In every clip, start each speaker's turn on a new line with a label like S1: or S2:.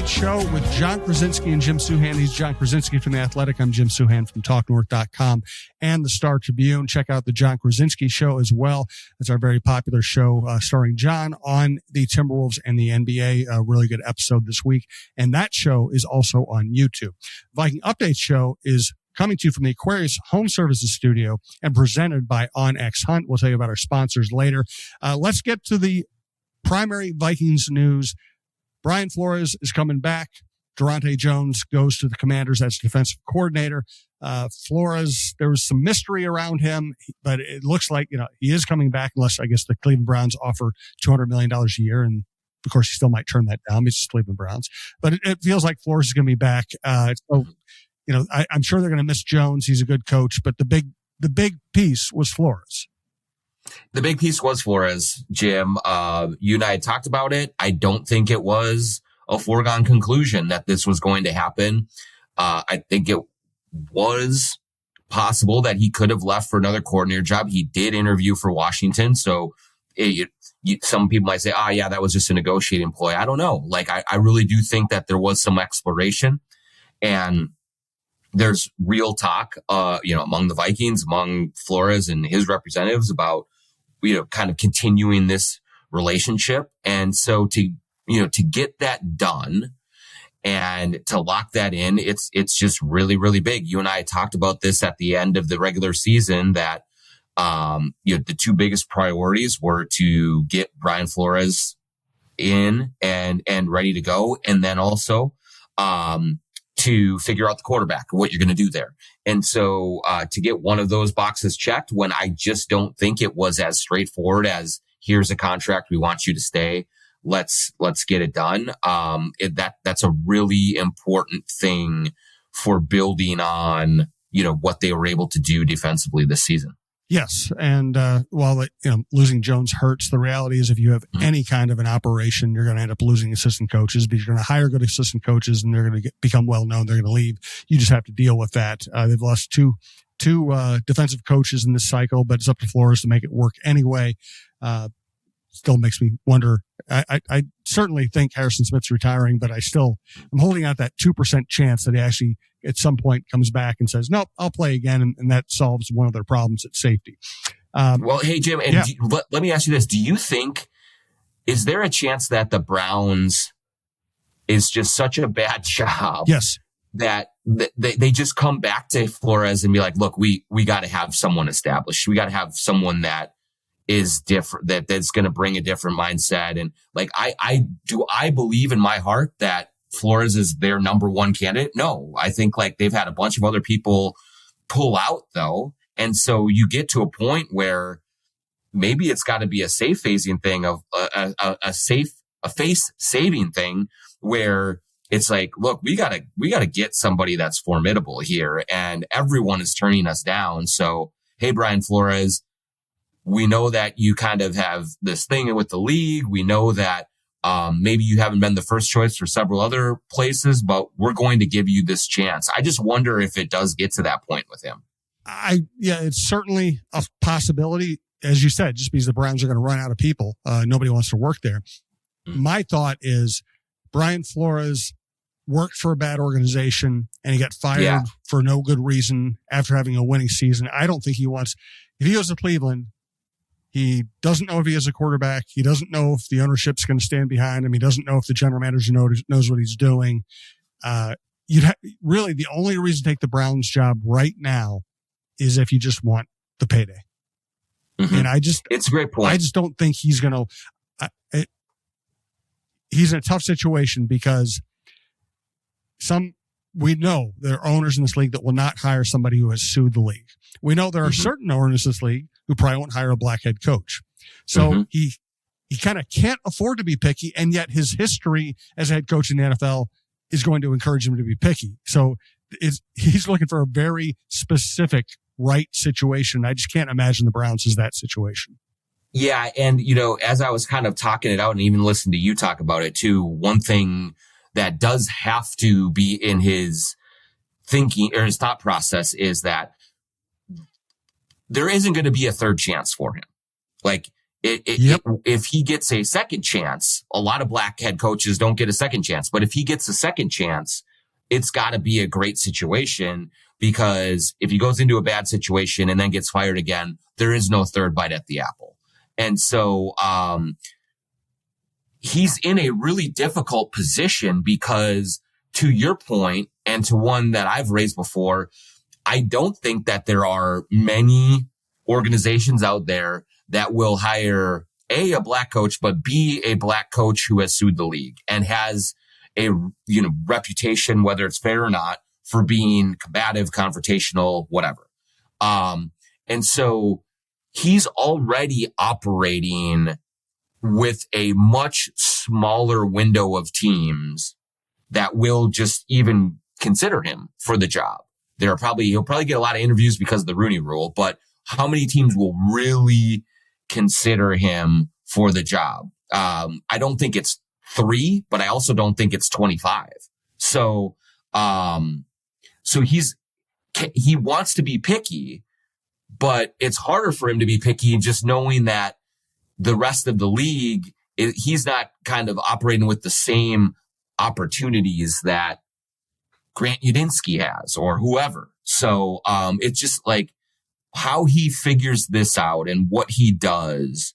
S1: Update show with John Krasinski and Jim Suhan. He's John Krasinski from The Athletic. I'm Jim Suhan from TalkNorth.com and the Star Tribune. Check out the John Krasinski show as well. It's our very popular show starring John on the Timberwolves and the NBA. A really good episode this week. And that show is also on YouTube. Viking Update show is coming to you from the Aquarius Home Services Studio and presented by OnX Hunt. We'll tell you about our sponsors later. Let's get to the primary Vikings news. Brian Flores is coming back. Durante Jones goes to the Commanders as defensive coordinator. Flores, there was some mystery around him, but it looks like, he is coming back unless I guess the Cleveland Browns offer $200 million a year. And of course, he still might turn that down. It's just Cleveland Browns, but it feels like Flores is going to be back. So, I'm sure they're going to miss Jones. He's a good coach, but the big piece was Flores.
S2: The big piece was Flores, Jim. You and I had talked about it. I don't think it was a foregone conclusion that this was going to happen. I think it was possible that he could have left for another coordinator job. He did interview for Washington. So some people might say, yeah, that was just a negotiating ploy. I don't know. I really do think that there was some exploration, and there's real talk, among the Vikings, among Flores and his representatives about, kind of continuing this relationship. And so to get that done and to lock that in, it's just really, really big. You and I talked about this at the end of the regular season that, the two biggest priorities were to get Brian Flores in and ready to go. And then also, to figure out the quarterback, what you're going to do there. And so, to get one of those boxes checked when I just don't think it was as straightforward as here's a contract. We want you to stay. Let's get it done. That's a really important thing for building on, what they were able to do defensively this season.
S1: Yes. And while losing Jones hurts, the reality is if you have any kind of an operation, you're going to end up losing assistant coaches because you're going to hire good assistant coaches and they're going to become well known. They're going to leave. You just have to deal with that. They've lost two defensive coaches in this cycle, but it's up to Flores to make it work anyway. Still makes me wonder. I certainly think Harrison Smith's retiring, but I'm holding out that 2% chance that he actually at some point comes back and says, nope, I'll play again. And that solves one of their problems at safety.
S2: Well, hey, Jim, and let me ask you this. Do you think, is there a chance that the Browns is just such a bad job?
S1: Yes.
S2: That they just come back to Flores and be like, look, we got to have someone established. We got to have someone that is different, that's going to bring a different mindset. And I believe in my heart that Flores is their number one candidate. No, I think they've had a bunch of other people pull out though. And so you get to a point where maybe it's got to be a safe phasing thing of a face saving thing where it's like, look, we gotta get somebody that's formidable here, and everyone is turning us down. So, hey, Brian Flores, we know that you kind of have this thing with the league. We know that maybe you haven't been the first choice for several other places, but we're going to give you this chance. I just wonder if it does get to that point with him.
S1: It's certainly a possibility. As you said, just because the Browns are going to run out of people, nobody wants to work there. My thought is Brian Flores worked for a bad organization and he got fired for no good reason after having a winning season. I don't think if he goes to Cleveland, he doesn't know if he has a quarterback. He doesn't know if the ownership's going to stand behind him. He doesn't know if the general manager knows what he's doing. Really, the only reason to take the Browns job right now is if you just want the payday. Mm-hmm. And
S2: it's a great point.
S1: I just don't think he's going to, he's in a tough situation because we know there are owners in this league that will not hire somebody who has sued the league. We know there are certain owners in this league who probably won't hire a black head coach. So he kind of can't afford to be picky. And yet his history as a head coach in the NFL is going to encourage him to be picky. So he's looking for a very specific right situation. I just can't imagine the Browns is that situation.
S2: Yeah. And, as I was kind of talking it out and even listening to you talk about it too, one thing that does have to be in his thinking or his thought process is that there isn't going to be a third chance for him. If he gets a second chance, a lot of black head coaches don't get a second chance, but if he gets a second chance, it's got to be a great situation, because if he goes into a bad situation and then gets fired again, there is no third bite at the apple. And so, he's in a really difficult position because, to your point, and to one that I've raised before, I don't think that there are many organizations out there that will hire a black coach, but B, a black coach who has sued the league and has a, reputation, whether it's fair or not, for being combative, confrontational, whatever. And so he's already operating with a much smaller window of teams that will just even consider him for the job. He'll probably get a lot of interviews because of the Rooney Rule, but how many teams will really consider him for the job? I don't think it's 3, but I also don't think it's 25. So he wants to be picky, but it's harder for him to be picky just knowing that the rest of the league, he's not kind of operating with the same opportunities that Grant Udinski has or whoever. So, it's just like how he figures this out and what he does,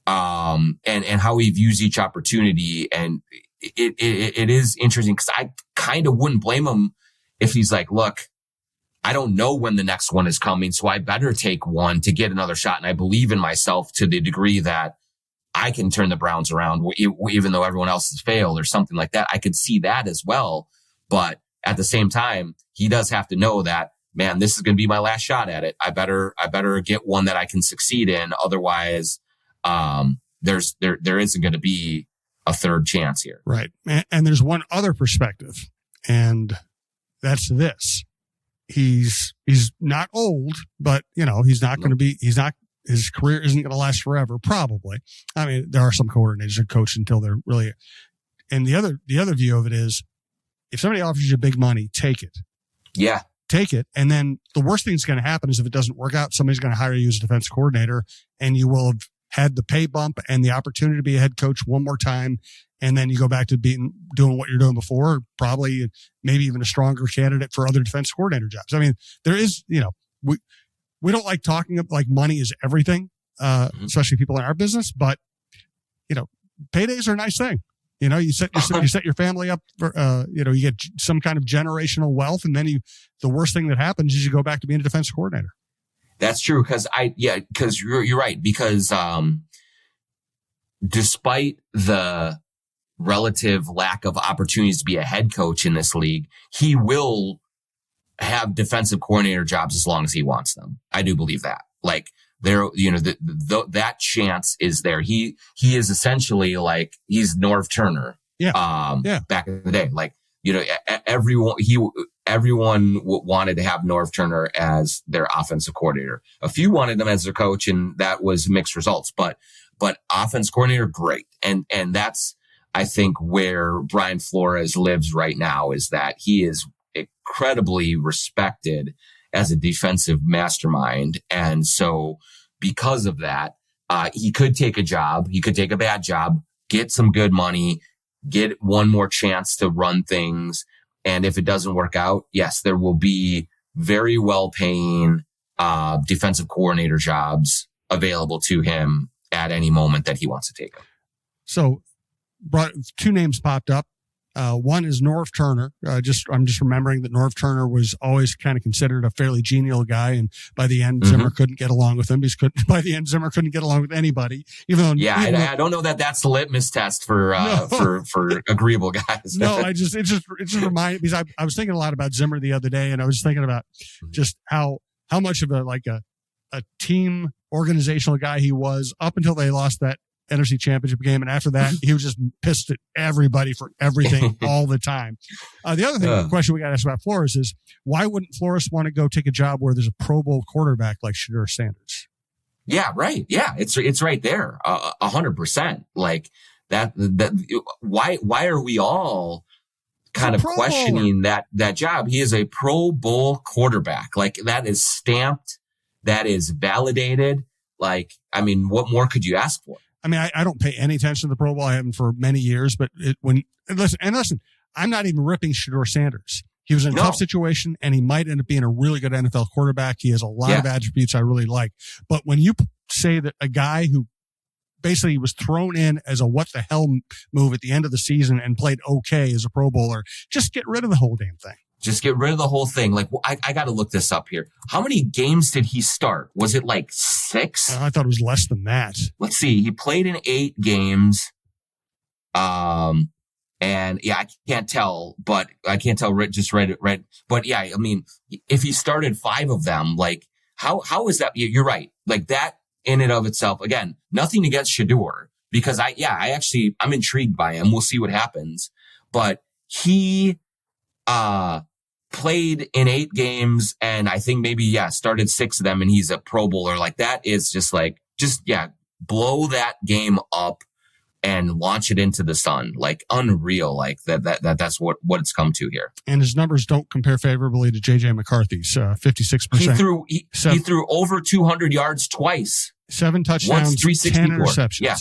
S2: and how he views each opportunity. And it is interesting because I kind of wouldn't blame him if he's like, look, I don't know when the next one is coming, so I better take one to get another shot. And I believe in myself to the degree that I can turn the Browns around, even though everyone else has failed or something like that. I could see that as well. But at the same time, he does have to know that, man, this is going to be my last shot at it. I better get one that I can succeed in. Otherwise, there isn't going to be a third chance here.
S1: Right. And there's one other perspective, and that's this. He's not old, but he's not going to be, his career isn't going to last forever. Probably. I mean, there are some coordinators that coach until they're really, and the other view of it is, if somebody offers you big money, take it.
S2: Yeah.
S1: Take it. And then the worst thing that's going to happen is if it doesn't work out, somebody's going to hire you as a defense coordinator, and you will have had the pay bump and the opportunity to be a head coach one more time. And then you go back to doing what you're doing before, probably maybe even a stronger candidate for other defense coordinator jobs. I mean, there is, we don't like talking like money is everything, especially people in our business, but paydays are a nice thing. You set your family up for, you get some kind of generational wealth. And then the worst thing that happens is you go back to being a defense coordinator.
S2: That's true. Cause you're right. Because, despite the relative lack of opportunities to be a head coach in this league, he will have defensive coordinator jobs as long as he wants them. I do believe that. Like that chance is there. He is essentially like, he's Norv Turner. Back in the day, like, everyone wanted to have Norv Turner as their offensive coordinator. A few wanted him as their coach, and that was mixed results, but offense coordinator, great. And that's, I think, where Brian Flores lives right now, is that he is incredibly respected as a defensive mastermind. And so because of that, he could take a job. He could take a bad job, get some good money, get one more chance to run things. And if it doesn't work out, yes, there will be very well paying, defensive coordinator jobs available to him at any moment that he wants to take them.
S1: So two names popped up. One is Norv Turner. I'm just remembering that Norv Turner was always kind of considered a fairly genial guy, and by the end, Zimmer couldn't get along with him. By the end, Zimmer couldn't get along with anybody. I don't know that that's the litmus test for agreeable guys. No, it just reminded me, because I was thinking a lot about Zimmer the other day, and I was thinking about just how much of a team organizational guy he was up until they lost that NFC Championship game, and after that, he was just pissed at everybody for everything all the time. The other question we got to ask about Flores is, why wouldn't Flores want to go take a job where there's a Pro Bowl quarterback like Shedeur Sanders? Yeah,
S2: right. Yeah, it's right there, 100%. Like that. Why are we all kind of questioning that job? He is a Pro Bowl quarterback. Like, that is stamped. That is validated. Like, I mean, what more could you ask for?
S1: I mean, I don't pay any attention to the Pro Bowl. I haven't for many years, but listen, I'm not even ripping Shedeur Sanders. He was in a tough situation, and he might end up being a really good NFL quarterback. He has a lot of attributes I really like. But when you say that a guy who basically was thrown in as a what the hell move at the end of the season and played okay as a Pro Bowler, just get rid of the whole damn thing.
S2: Just get rid of the whole thing. Like, I got to look this up here. How many games did he start? Was it like 6?
S1: I thought it was less than that.
S2: Let's see. He played in 8 games. And yeah, I can't tell just read it. Right. But yeah, I mean, if he started 5 of them, like how is that? You're right. Like that in and of itself, again, nothing against Shedeur because I'm intrigued by him. We'll see what happens, but he, played in 8 games and I think maybe, started 6 of them and he's a Pro Bowler. Like that is just blow that game up and launch it into the sun. Like unreal. Like that's what it's come to here. And
S1: his numbers don't compare favorably to JJ McCarthy's, 56%.
S2: He threw over 200 yards twice.
S1: 7 touchdowns, 10 interceptions.
S2: Yeah.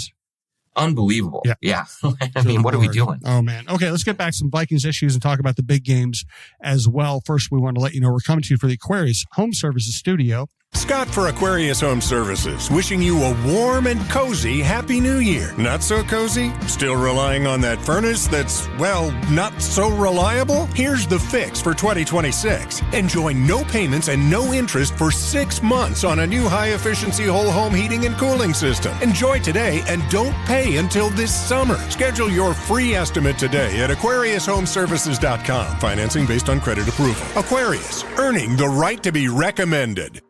S2: Unbelievable. Yeah. I mean, what are we doing?
S1: Oh, man. Okay, let's get back to some Vikings issues and talk about the big games as well. First, we want to let you know we're coming to you for the Aquarius Home Services Studio.
S3: Scott for Aquarius Home Services, wishing you a warm and cozy Happy New Year. Not so cozy? Still relying on that furnace that's, well, not so reliable? Here's the fix for 2026. Enjoy no payments and no interest for 6 months on a new high-efficiency whole home heating and cooling system. Enjoy today and don't pay until this summer. Schedule your free estimate today at AquariusHomeservices.com. Financing based on credit approval. Aquarius, earning the right to be recommended.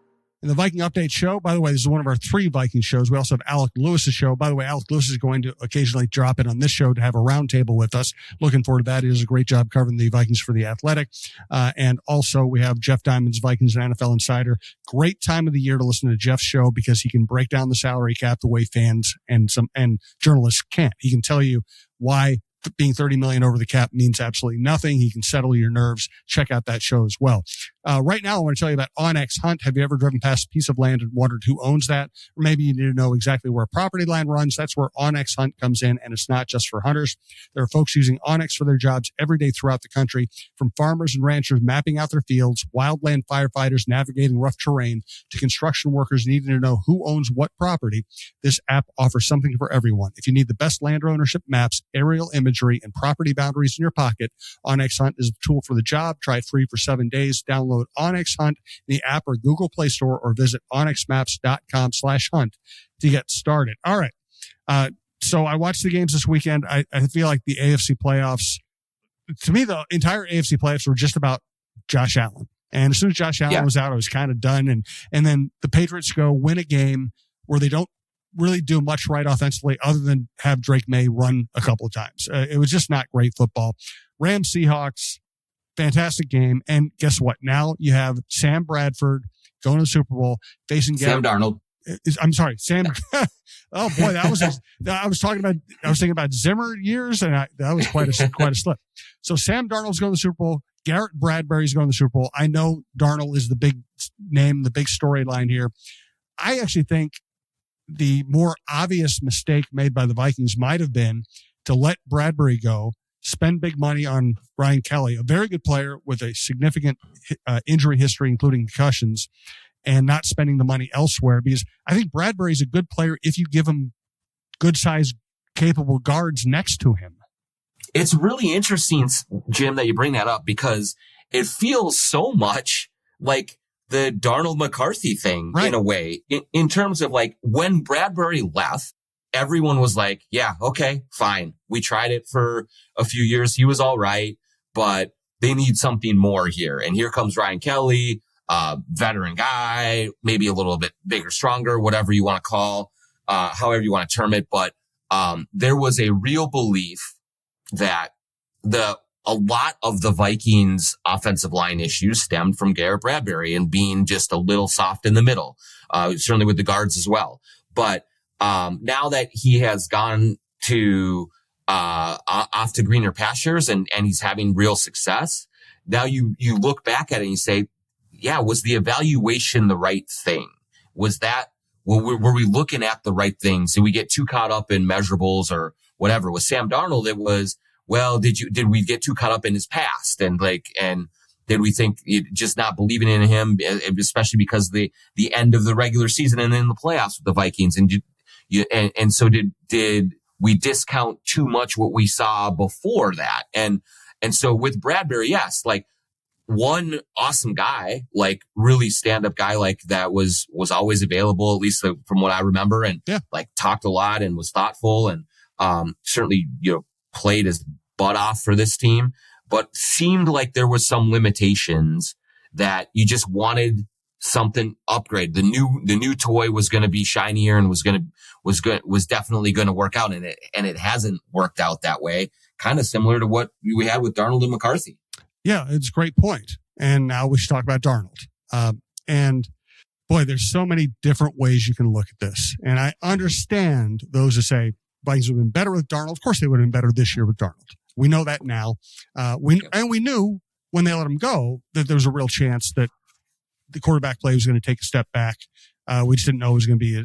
S1: In the Viking Update show, by the way, this is one of our 3 Viking shows. We also have Alec Lewis's show. By the way, Alec Lewis is going to occasionally drop in on this show to have a roundtable with us. Looking forward to that. He does a great job covering the Vikings for The Athletic. And also we have Jeff Diamond's Vikings and NFL Insider. Great time of the year to listen to Jeff's show because he can break down the salary cap the way fans and journalists can't. He can tell you why being $30 million over the cap means absolutely nothing. He can settle your nerves. Check out that show as well. Right now, I want to tell you about Onyx Hunt. Have you ever driven past a piece of land and wondered who owns that? Or maybe you need to know exactly where property line runs. That's where Onyx Hunt comes in, and it's not just for hunters. There are folks using Onyx for their jobs every day throughout the country, from farmers and ranchers mapping out their fields, wildland firefighters navigating rough terrain, to construction workers needing to know who owns what property. This app offers something for everyone. If you need the best land ownership maps, aerial imagery, and property boundaries in your pocket, Onyx Hunt is a tool for the job. Try it free for 7 days. Download Onyx Hunt in the app or Google Play Store or visit onyxmaps.com/hunt to get started. All right. So I watched the games this weekend. I feel like the AFC playoffs, to me, the entire AFC playoffs were just about Josh Allen. And as soon as Josh Allen was out, I was kind of done. And then the Patriots go win a game where they don't really do much right offensively other than have Drake May run a couple of times. It was just not great football. Rams Seahawks, fantastic game. And guess what? Now you have Sam Bradford going to the Super Bowl facing
S2: Sam Darnold.
S1: I'm sorry, Sam. Oh boy, I was thinking about Zimmer years, and that was quite a slip. So Sam Darnold's going to the Super Bowl. Garrett Bradbury's going to the Super Bowl. I know Darnold is the big name, the big storyline here. I actually think the more obvious mistake made by the Vikings might have been to let Bradbury go, spend big money on Brian Kelly, a very good player with a significant injury history, including concussions, and not spending the money elsewhere, because I think Bradbury's a good player if you give him good-sized, capable guards next to him.
S2: It's really interesting, Jim, that you bring that up, because it feels so much like the Darnold McCarthy thing, right, in a way, in terms of like when Bradbury left, everyone was like, yeah, okay, fine. We tried it for a few years. He was all right, but they need something more here. And here comes Ryan Kelly, veteran guy, maybe a little bit bigger, stronger, whatever you want to call, however you want to term it. But, there was a real belief that a lot of the Vikings offensive line issues stemmed from Garrett Bradbury and being just a little soft in the middle, certainly with the guards as well. But, now that he has gone to, off to greener pastures and he's having real success, now you look back at it and you say, yeah, was the evaluation the right thing? Was that were we looking at the right things? Did we get too caught up in measurables or whatever? With Sam Darnold, it was, well, did we get too caught up in his past? And did we think just not believing in him, especially because the end of the regular season and then the playoffs with the Vikings? And so did we discount too much what we saw before that? And so with Bradbury, yes, like one awesome guy, like really stand-up guy, like that was always available, at least from what I remember, and like talked a lot and was thoughtful and certainly, played his butt off for this team, but seemed like there was some limitations that you just wanted something upgrade. The new toy was going to be shinier and was definitely going to work out, and it hasn't worked out that way. Kind of similar to what we had with Darnold and McCarthy.
S1: Yeah, it's a great point. And now we should talk about Darnold. And boy, there's so many different ways you can look at this. And I understand those who say Vikings would have been better with Darnold. Of course, they would have been better this year with Darnold. We know that now. We knew when they let him go that there was a real chance that the quarterback play was going to take a step back. We just didn't know it was going to be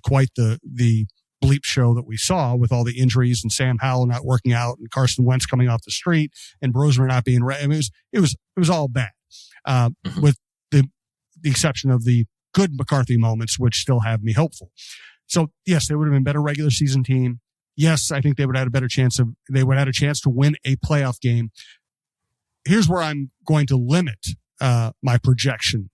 S1: quite the bleep show that we saw with all the injuries and Sam Howell not working out and Carson Wentz coming off the street and Roseman not being ready. I mean, it was all bad, with the exception of the good McCarthy moments, which still have me hopeful. So yes, they would have been a better regular season team. Yes, I think they would have had a better chance to win a playoff game. Here's where I'm going to limit my projection.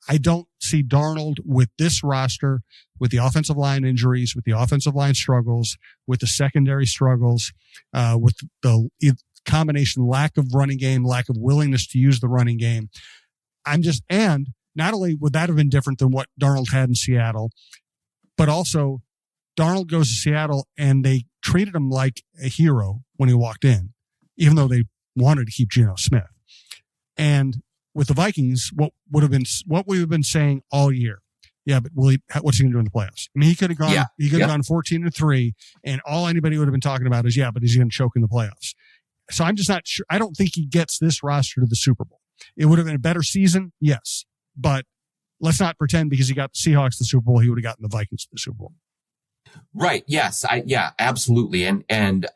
S1: I don't see Darnold with this roster, with the offensive line injuries, with the offensive line struggles, with the secondary struggles, with the combination lack of running game, lack of willingness to use the running game. And not only would that have been different than what Darnold had in Seattle, but also Darnold goes to Seattle and they treated him like a hero when he walked in, even though they wanted to keep Geno Smith. And with the Vikings, what we've been saying all year. Yeah, but what's he going to do in the playoffs? I mean, he could have gone, gone 14-3, and all anybody would have been talking about is, but is he going to choke in the playoffs? So I'm just not sure. I don't think he gets this roster to the Super Bowl. It would have been a better season, yes, but let's not pretend because he got the Seahawks to the Super Bowl, he would have gotten the Vikings to the Super Bowl.
S2: Right. Yes. Absolutely. And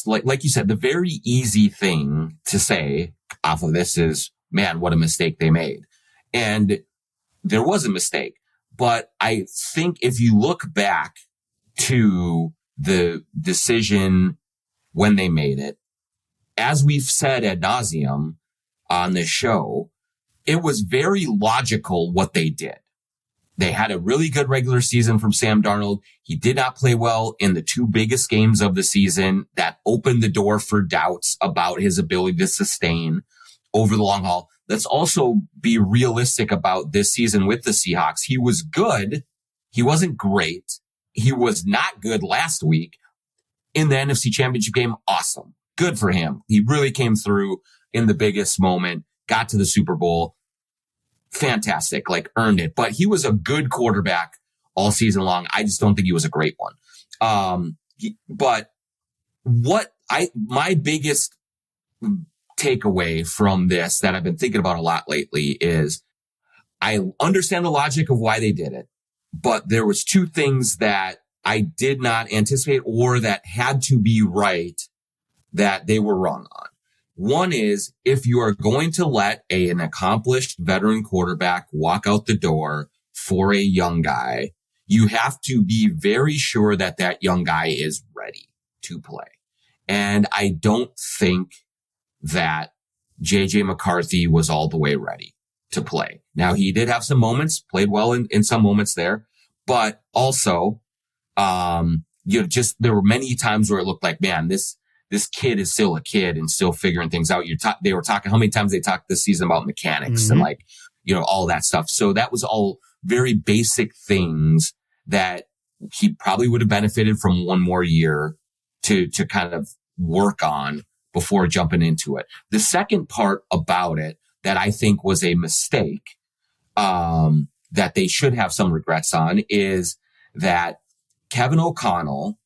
S2: like you said, the very easy thing to say off of this is, man, what a mistake they made. And there was a mistake, but I think if you look back to the decision when they made it, as we've said ad nauseum on this show, it was very logical what they did. They had a really good regular season from Sam Darnold. He did not play well in the two biggest games of the season. That opened the door for doubts about his ability to sustain over the long haul. Let's also be realistic about this season with the Seahawks. He was good. He wasn't great. He was not good last week in the NFC Championship game. Awesome. Good for him. He really came through in the biggest moment, got to the Super Bowl. Fantastic, like earned it. But he was a good quarterback all season long. I just don't think he was a great one. But my biggest takeaway from this that I've been thinking about a lot lately is I understand the logic of why they did it, but there was two things that I did not anticipate or that had to be right that they were wrong on. One is, if you are going to let an accomplished veteran quarterback walk out the door for a young guy, you have to be very sure that that young guy is ready to play. And I don't think that JJ McCarthy was all the way ready to play. Now, he did have some moments, played well in some moments there, but also, there were many times where it looked like, man, this kid is still a kid and still figuring things out. They were talking, how many times they talked this season about mechanics and all that stuff. So that was all very basic things that he probably would have benefited from one more year to kind of work on before jumping into it. The second part about it that I think was a mistake, that they should have some regrets on, is that Kevin O'Connell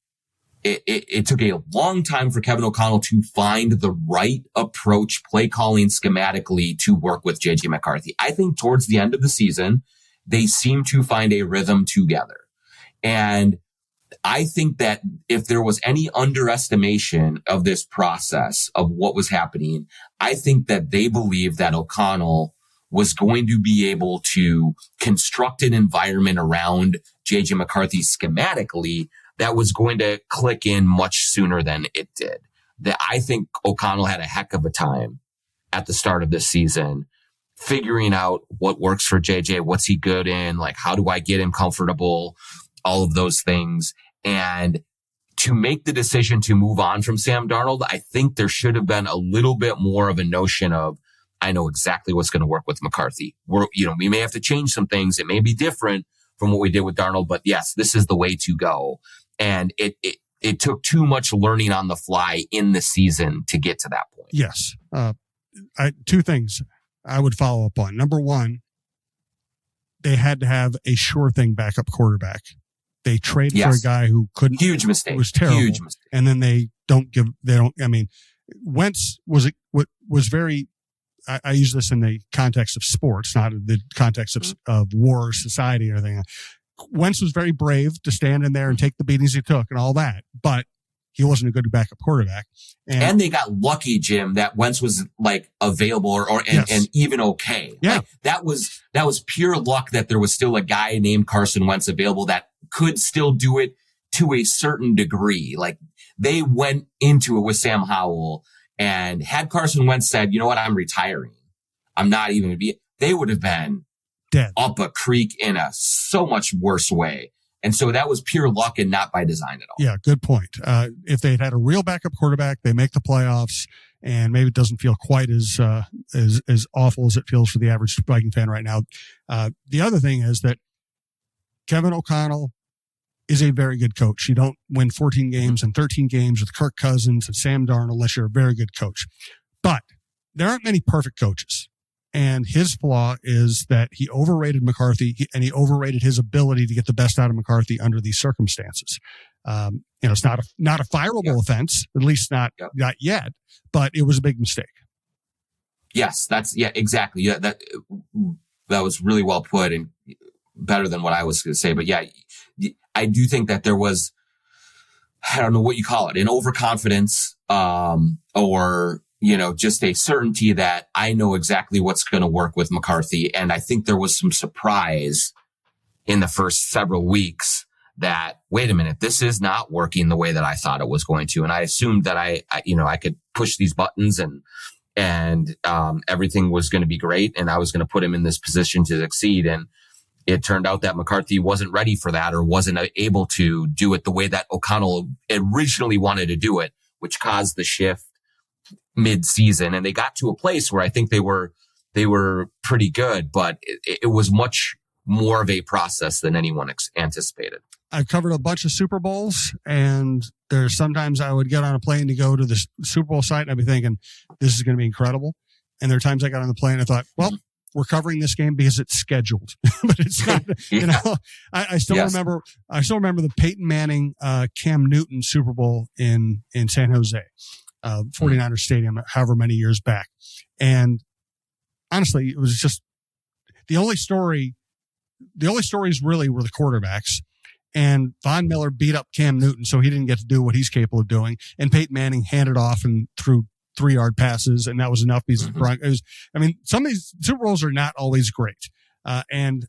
S2: it took a long time for Kevin O'Connell to find the right approach, play calling schematically to work with JJ McCarthy. I think towards the end of the season, they seem to find a rhythm together. And I think that if there was any underestimation of this process of what was happening, I think that they believed that O'Connell was going to be able to construct an environment around JJ McCarthy schematically that was going to click in much sooner than it did. That I think O'Connell had a heck of a time at the start of this season figuring out what works for JJ, what's he good in, like how do I get him comfortable, all of those things. And to make the decision to move on from Sam Darnold, I think there should have been a little bit more of a notion of, I know exactly what's going to work with McCarthy. We may have to change some things. It may be different from what we did with Darnold, but yes, this is the way to go. And it took too much learning on the fly in the season to get to that point.
S1: Yes. Two things I would follow up on. Number one, they had to have a sure thing backup quarterback. They traded for a guy who couldn't.
S2: Huge mistake.
S1: It was terrible.
S2: Huge mistake.
S1: And then Wentz was very, I use this in the context of sports, not in the context of war, society, or anything. Wentz was very brave to stand in there and take the beatings he took and all that, but he wasn't a good backup quarterback.
S2: And they got lucky, Jim, that Wentz was like available and even okay.
S1: Yeah.
S2: Like, that was pure luck that there was still a guy named Carson Wentz available that could still do it to a certain degree. Like they went into it with Sam Howell, and had Carson Wentz said, you know what, I'm retiring, I'm not even going to be, they would have been
S1: dead
S2: up a creek in a so much worse way. And so that was pure luck and not by design at all.
S1: Yeah, good point. If they had a real backup quarterback, they make the playoffs, and maybe it doesn't feel quite as awful as it feels for the average Viking fan right now. The other thing is that Kevin O'Connell is a very good coach. You don't win 14 games and 13 games with Kirk Cousins and Sam Darnold unless you're a very good coach. But there aren't many perfect coaches. And his flaw is that he overrated McCarthy, and he overrated his ability to get the best out of McCarthy under these circumstances. It's not a fireable offense, at least not yet, but it was a big mistake.
S2: Yes, exactly. Yeah, that was really well put and better than what I was going to say. But yeah, I do think that there was, I don't know what you call it, an overconfidence, or just a certainty that I know exactly what's going to work with McCarthy. And I think there was some surprise in the first several weeks that, wait a minute, this is not working the way that I thought it was going to. And I assumed that I could push these buttons and everything was going to be great. And I was going to put him in this position to succeed. And it turned out that McCarthy wasn't ready for that, or wasn't able to do it the way that O'Connell originally wanted to do it, which caused the shift mid-season. And they got to a place where I think they were pretty good, but it was much more of a process than anyone anticipated.
S1: I've covered a bunch of Super Bowls, and there's sometimes I would get on a plane to go to the Super Bowl site, and I'd be thinking, this is going to be incredible. And there are times I got on the plane and I thought, well, we're covering this game because it's scheduled, but it's not, I still remember the Peyton Manning, Cam Newton Super Bowl in San Jose, 49ers Stadium, however many years back. And honestly, it was just the only stories really were the quarterbacks, and Von Miller beat up Cam Newton, so he didn't get to do what he's capable of doing. And Peyton Manning handed off and threw 3-yard passes, and that was enough. Some of these Super Bowls are not always great. And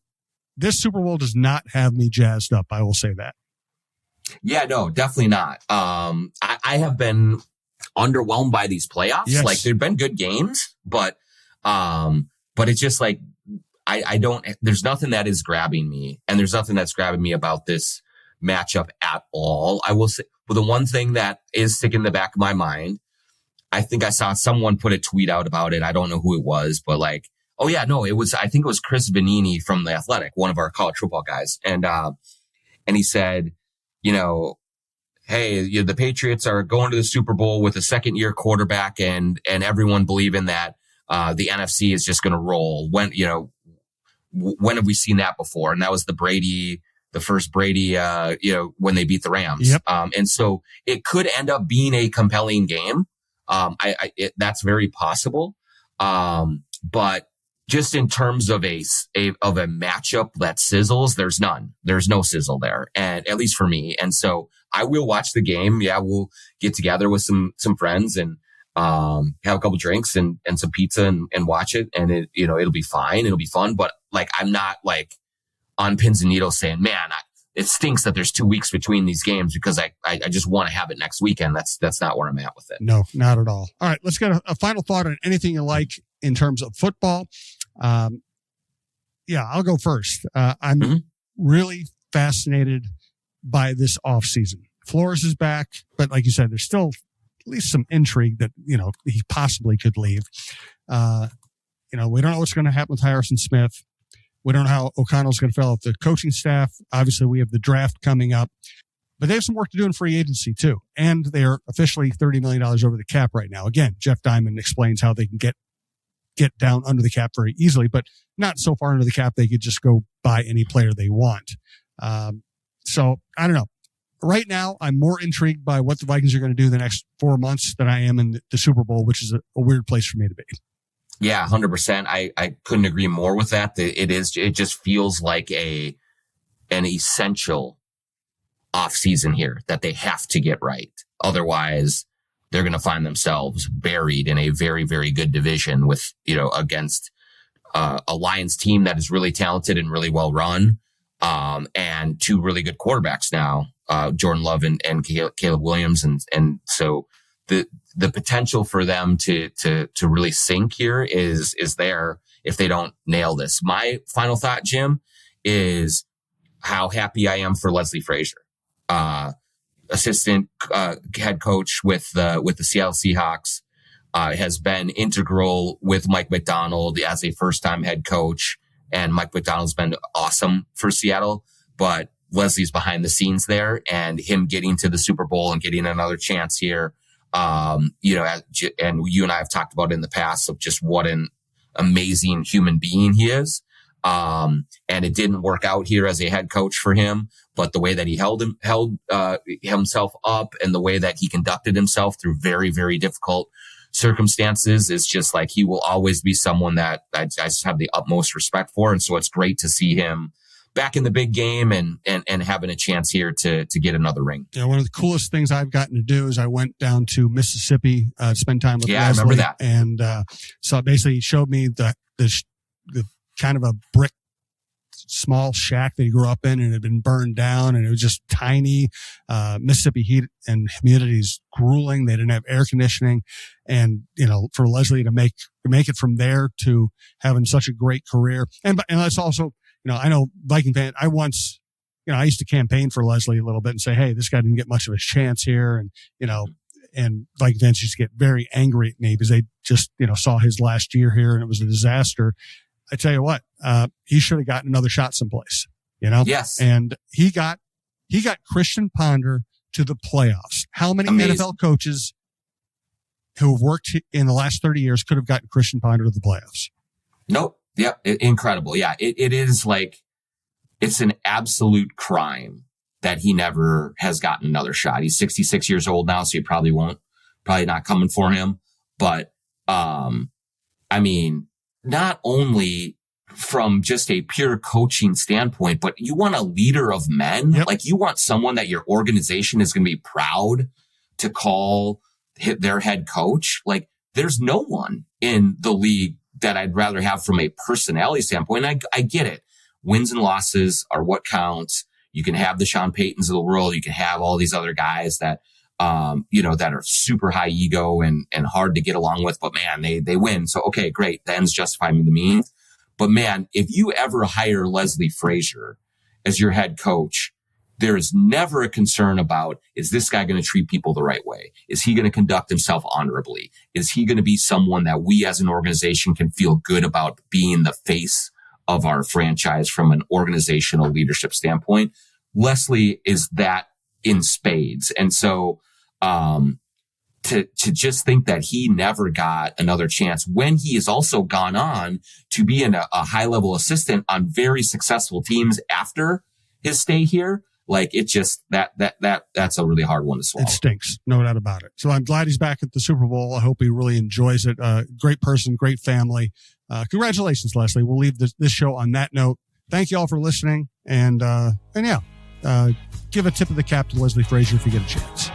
S1: this Super Bowl does not have me jazzed up. I will say that.
S2: Yeah, no, definitely not. I have been underwhelmed by these playoffs.
S1: Yes.
S2: Like, there've been good games, but it's just like, there's nothing that is grabbing me, and there's nothing that's grabbing me about this matchup at all. I will say, well, the one thing that is sticking in the back of my mind, I think I saw someone put a tweet out about it. I don't know who it was, but I think it was Chris Vanini from The Athletic, one of our college football guys. And he said, hey, the Patriots are going to the Super Bowl with a second-year quarterback, and everyone believing that the NFC is just going to roll. When have we seen that before? And that was the Brady the first Brady, when they beat the Rams.
S1: Yep.
S2: And so it could end up being a compelling game. That's very possible. But just in terms of a matchup that sizzles, there's none. There's no sizzle there, and at least for me. And so I will watch the game. Yeah, we'll get together with some friends and have a couple drinks and some pizza and watch it. And it'll be fine. It'll be fun. But like, I'm not like on pins and needles saying, man, it stinks that there's 2 weeks between these games because I just want to have it next weekend. That's not where I'm at with it.
S1: No, not at all. All right, let's get a final thought on anything you like in terms of football. I'll go first. I'm really fascinated by this offseason. Flores is back, but like you said, there's still at least some intrigue that, he possibly could leave. We don't know what's going to happen with Harrison Smith. We don't know how O'Connell's going to fill out the coaching staff. Obviously, we have the draft coming up, but they have some work to do in free agency too. And they're officially $30 million over the cap right now. Again, Jeff Diamond explains how they can get down under the cap very easily, but not so far under the cap they could just go buy any player they want. So I don't know. Right now, I'm more intrigued by what the Vikings are going to do the next 4 months than I am in the Super Bowl, which is a weird place for me to be.
S2: Yeah, 100%. I couldn't agree more with that. It just feels like an essential off season here that they have to get right. Otherwise, they're going to find themselves buried in a very, very good division with, against a Lions team that is really talented and really well run. And two really good quarterbacks now, Jordan Love and Caleb Williams. And so the potential for them to really sink here is there if they don't nail this. My final thought, Jim, is how happy I am for Leslie Frazier, assistant head coach with the Seattle Seahawks, has been integral with Mike Macdonald as a first-time head coach, and Mike Macdonald's been awesome for Seattle, but Leslie's behind the scenes there, and him getting to the Super Bowl and getting another chance here. And you and I have talked about it in the past of just what an amazing human being he is. And it didn't work out here as a head coach for him, but the way that he held himself up and the way that he conducted himself through very, very difficult circumstances is just like, he will always be someone that I just have the utmost respect for. And so it's great to see him back in the big game and having a chance here to get another ring.
S1: Yeah, one of the coolest things I've gotten to do is I went down to Mississippi to spend time with Leslie.
S2: I remember that.
S1: And so basically he showed me the kind of a brick small shack that he grew up in, and it had been burned down, and it was just tiny. Mississippi heat and humidity is grueling. They didn't have air conditioning. And, for Leslie to make it from there to having such a great career. And that's also, I know Viking fan, I used to campaign for Leslie a little bit and say, hey, this guy didn't get much of a chance here. And, and Viking fans used to get very angry at me because they just, saw his last year here and it was a disaster. I tell you what, he should have gotten another shot someplace,
S2: Yes.
S1: And he got Christian Ponder to the playoffs. How many NFL coaches who have worked in the last 30 years could have gotten Christian Ponder to the playoffs?
S2: Nope. Yep. Incredible. Yeah. It is like, it's an absolute crime that he never has gotten another shot. He's 66 years old now, so he probably not coming for him. But, not only from just a pure coaching standpoint, but you want a leader of men.
S1: Yep.
S2: Like, you want someone that your organization is going to be proud to call their head coach. Like, there's no one in the league that I'd rather have from a personality standpoint. I get it. Wins and losses are what counts. You can have the Sean Paytons of the world. You can have all these other guys that, that are super high ego and hard to get along with, but man, they win. So, okay, great. The ends justify the means. But man, if you ever hire Leslie Frazier as your head coach, there is never a concern about, is this guy going to treat people the right way? Is he going to conduct himself honorably? Is he going to be someone that we as an organization can feel good about being the face of our franchise from an organizational leadership standpoint? Leslie is that in spades. And so, to just think that he never got another chance when he has also gone on to be a high level assistant on very successful teams after his stay here. Like it just that's a really hard one to swallow.
S1: It stinks, no doubt about it. So I'm glad he's back at the Super Bowl. I hope he really enjoys it. Great person, great family. Congratulations, Leslie. We'll leave this show on that note. Thank you all for listening, and give a tip of the cap to Leslie Frazier if you get a chance.